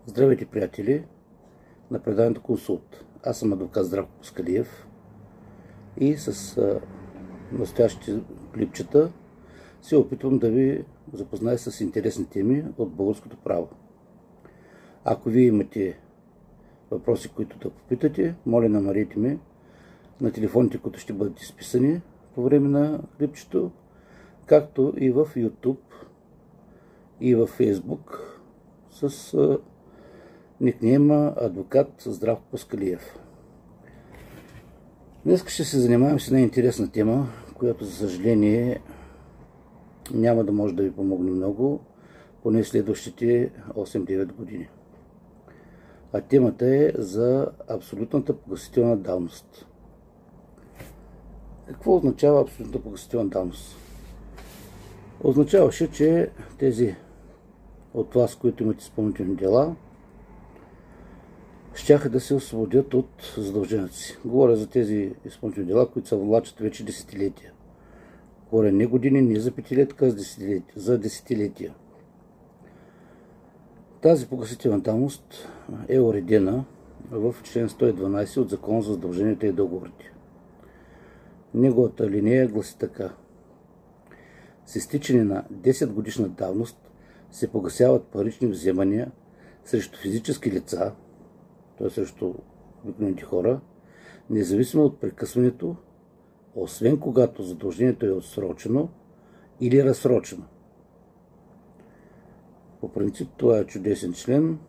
Здравейте, приятели, на преданието Консулт. Аз съм адвокат Здравко Паскалиев и с настоящите клипчета се опитвам да ви запозная с интересни теми от българското право. Ако вие имате въпроси, които да попитате, моля, намерете ме на телефоните, които ще бъдат изписани по време на клипчето, както и в YouTube и в Facebook с никнейма адвокат Здравко Паскалиев. Днес ще се занимавам с една интересна тема, която за съжаление няма да може да ви помогне много, поне следващите 8-9 години. А темата е за абсолютната погасителна давност. Какво означава абсолютна погасителна давност? Означаваше, че тези от вас, които имат изпълнителни дела, щяха да се освободят от задълженията си. Говоря за тези изпълнителни дела, които се влачат вече десетилетия. Говоря не години, не за петилетка, за десетилетия. Тази погасителна давност е уредена в член 112 от Закона за задълженията и договорите. Неговата линия гласи така: с изтичане на 10 годишна давност се погасяват парични вземания срещу физически лица, т.е. срещу обикновените хора, независимо от прекъсването, освен когато задължението е отсрочено или разсрочено. По принцип това е чудесен член.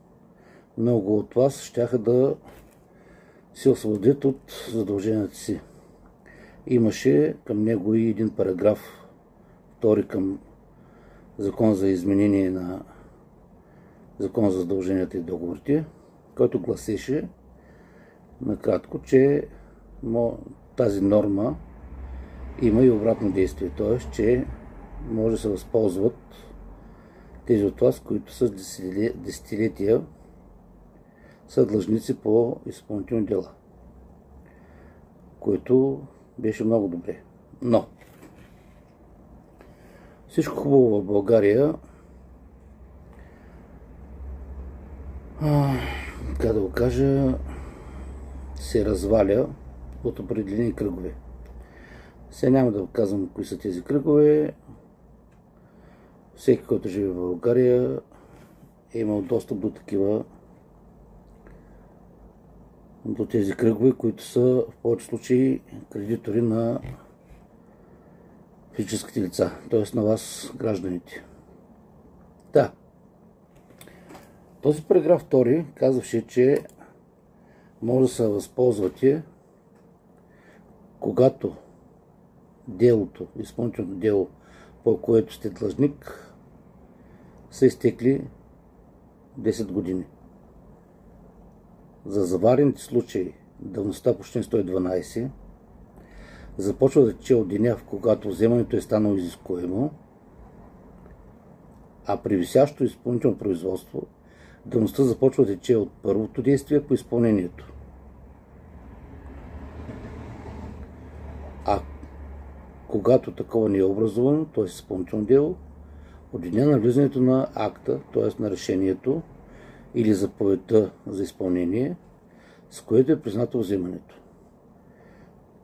Много от вас щяха да се освободят от задълженията си. Имаше към него и един параграф, втори към Закон за изменение на Закон за задълженията и договорите, който гласеше накратко, че тази норма има и обратно действие, т.е. че може да се възползват тези от вас, които с десетилетия са длъжници по изпълнителни дела, което беше много добре. Но всичко хубаво в България, как да го кажа, се разваля от определени кръгове. Сега няма да казвам кои са тези кръгове. Всеки, който живее в България, е имал достъп до тези кръгове, които са в повече случаи кредитори на физическите лица, т.е. на вас, гражданите. Да. Този параграф 2 казваше, че може да се възползвате, когато делото, изпълнителното дело, по което сте длъжник, са изтекли 10 години. За заварените случаи давността по член 112 започва да тече от деня, в когато вземането е станало изискуемо, а при висящо изпълнително производство давността започва да тече от първото действие по изпълнението. А когато такова не е образувано, т.е. изпълнително дело, от деня на влизането на акта, т.е. на решението или заповедта за изпълнение, с което е признато вземането.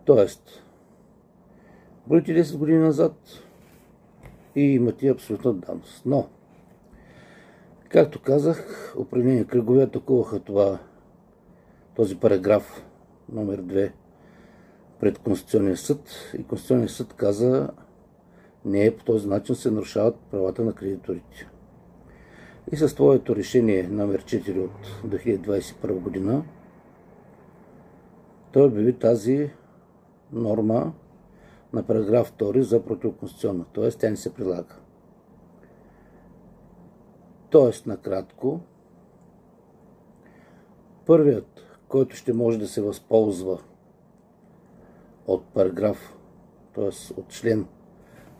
Тоест, бъдете 10 години назад и имате абсолютна давност. Но, както казах, определени кръгове атакуваха този параграф номер 2 пред Конституционния съд и Конституционният съд каза: не, по този начин се нарушават правата на кредиторите. И с твоето решение номер 4 от 2021 година той обяви тази норма на параграф 2 за противоконституционна, т.е. тя не се прилага. Т.е. накратко, първият, който ще може да се възползва от параграф, т.е. от член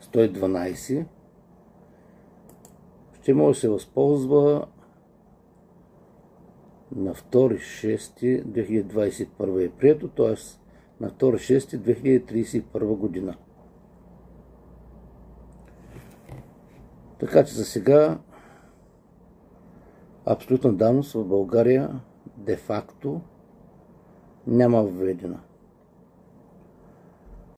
112, ще може да се възползва на 2.6.2021 е прието, т.е. на 2.6.2031 година. Така че за сега абсолютна давност в България де-факто няма введена.